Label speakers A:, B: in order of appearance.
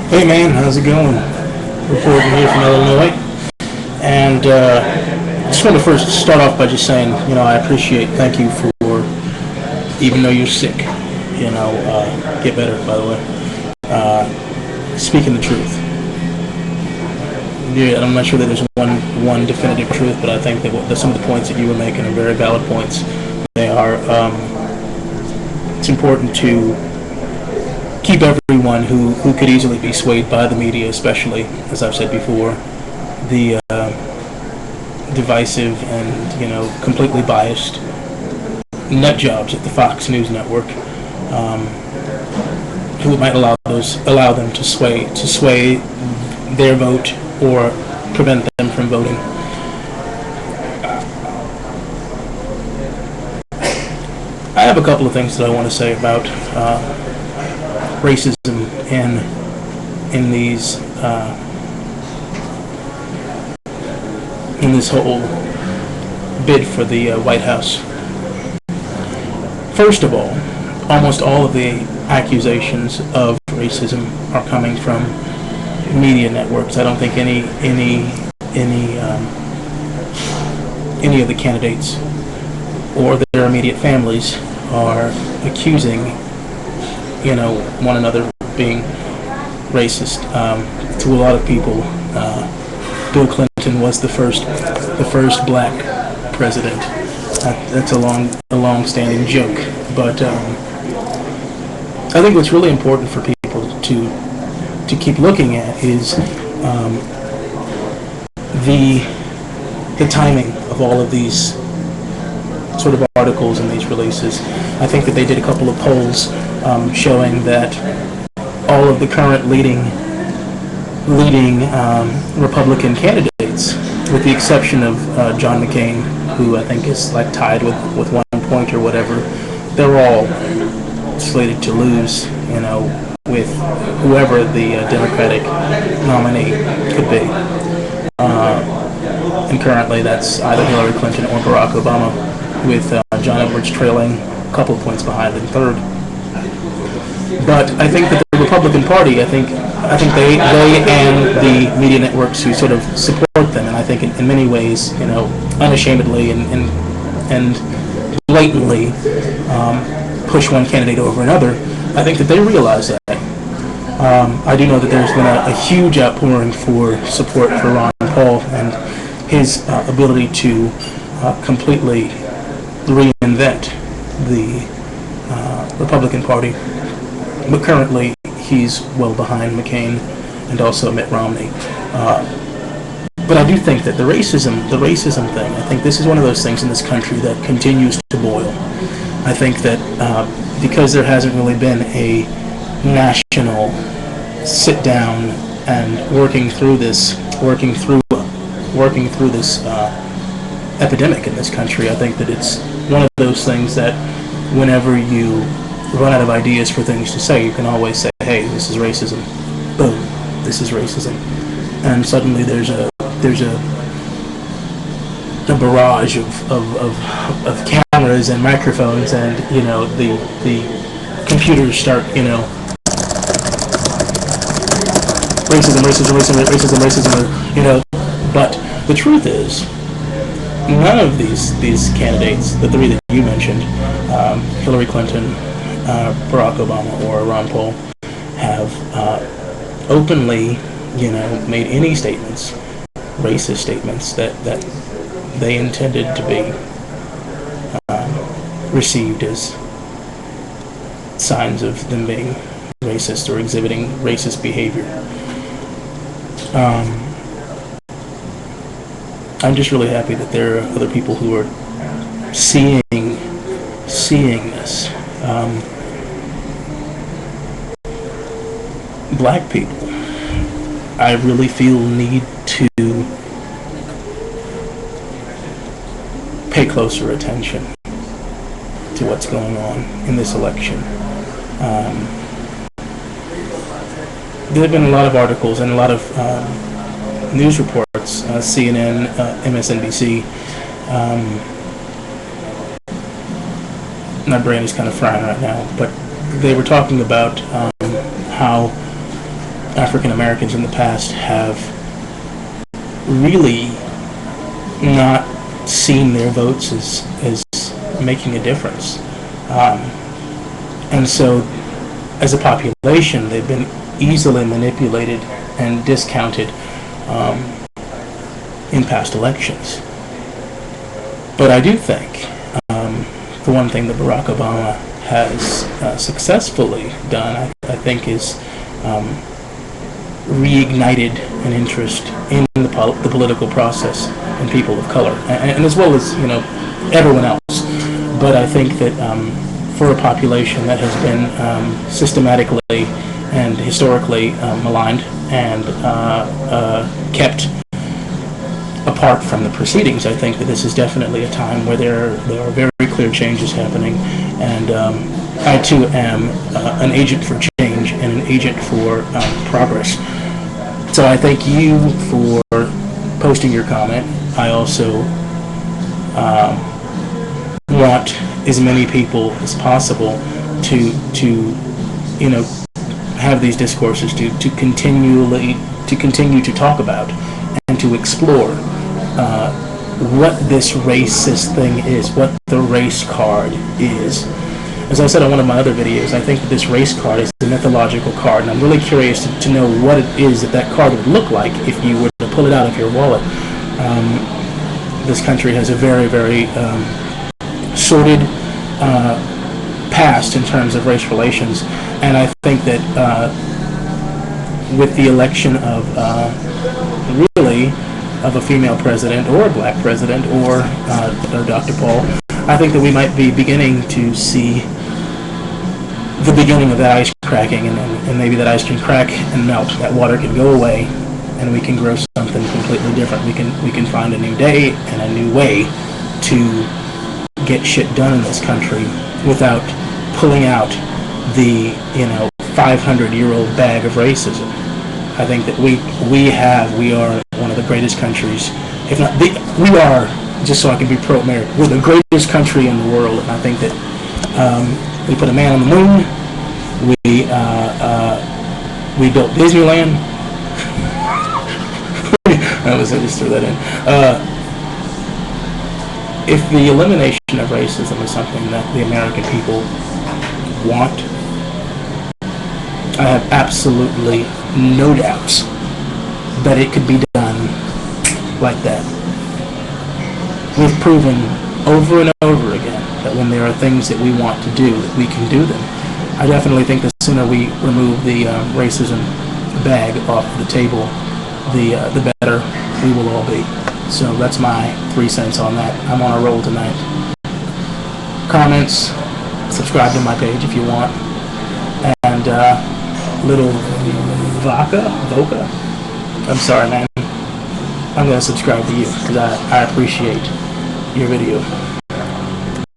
A: Hey man, how's it going? Reporting here from Illinois. And I just want to first start off by just saying, I appreciate, thank you for, even though you're sick, get better, by the way, speaking the truth. Yeah, I'm not sure that there's one definitive truth, but I think that some of the points that you were making are very valid points. They are, it's important to keep everyone who could easily be swayed by the media, especially, as I've said before, the divisive and completely biased nut jobs at the Fox News Network, who might allow them to sway their vote or prevent them from voting. I have a couple of things that I want to say about racism in this whole bid for the White House. First of all, almost all of the accusations of racism are coming from media networks. I don't think any of the candidates or their immediate families are accusing one another of being racist. To a lot of people, Bill Clinton was the first black president. That's a long-standing joke, but I think what's really important for people to keep looking at is the timing of all of these sort of articles and these releases. I think that they did a couple of polls showing that all of the current leading Republican candidates, with the exception of John McCain, who I think is like tied with 1 point or whatever, they're all slated to lose, with whoever the Democratic nominee could be. And currently that's either Hillary Clinton or Barack Obama, with John Edwards trailing a couple of points behind in third. But I think that the Republican Party, I think they and the media networks who sort of support them, and I think in many ways, unashamedly and blatantly push one candidate over another, I think that they realize that. I do know that there's been a huge outpouring for support for Ron Paul and his ability to completely reinvent the Republican Party. But currently, he's well behind McCain and also Mitt Romney. But I do think that the racism thing, I think this is one of those things in this country that continues to boil. I think that because there hasn't really been a national sit down and working through this epidemic in this country, I think that it's one of those things that whenever you run out of ideas for things to say, you can always say, hey, this is racism. Boom, this is racism. And suddenly there's a barrage of cameras and microphones, and the computers start racism, but the truth is none of these candidates, the three that you mentioned, Hillary Clinton, Barack Obama, or Ron Paul, have openly, made any statements, racist statements, that they intended to be received as signs of them being racist or exhibiting racist behavior. I'm just really happy that there are other people who are seeing this. Black people, I really feel need to pay closer attention to what's going on in this election. There have been a lot of articles and a lot of news reports, CNN, MSNBC. My brain is kind of frying right now, but they were talking about how African Americans in the past have really not seen their votes as making a difference. And so, as a population, they've been easily manipulated and discounted in past elections. But I do think the one thing that Barack Obama has successfully done, I think, is reignited an interest in the political process and people of color, and as well as, you know, everyone else. But I think that for a population that has been systematically and historically maligned and kept apart from the proceedings, I think that this is definitely a time where there are very clear changes happening, and I too am an agent for change and an agent for progress. So I thank you for posting your comment. I also want as many people as possible to you know, have these discourses, to continue to talk about and to explore what this racist thing is, what the race card is. As I said on one of my other videos, I think that this race card is a mythological card, and I'm really curious to know what it is that card would look like if you were to pull it out of your wallet. This country has a very, very sordid past in terms of race relations, and I think that with the election of really of a female president or a black president or Dr. Paul, I think that we might be beginning to see the beginning of that ice cracking, and maybe that ice can crack and melt, that water can go away, and we can grow something completely different. We can find a new day and a new way to get shit done in this country without pulling out the 500-year-old bag of racism. I think that we are one of the greatest countries, if not we are, just so I can be pro-American, we're the greatest country in the world, and I think that we put a man on the moon, we built Disneyland. I just threw that in. If the elimination of racism is something that the American people want, I have absolutely no doubts that it could be done like that. We've proven over and over again that when there are things that we want to do, that we can do them. I definitely think the sooner we remove the racism bag off the table, the better we will all be. So that's my 3 cents on that. I'm on a roll tonight. Comments, subscribe to my page if you want, and LilVoka, I'm sorry, man. I'm gonna subscribe to you because I appreciate your video.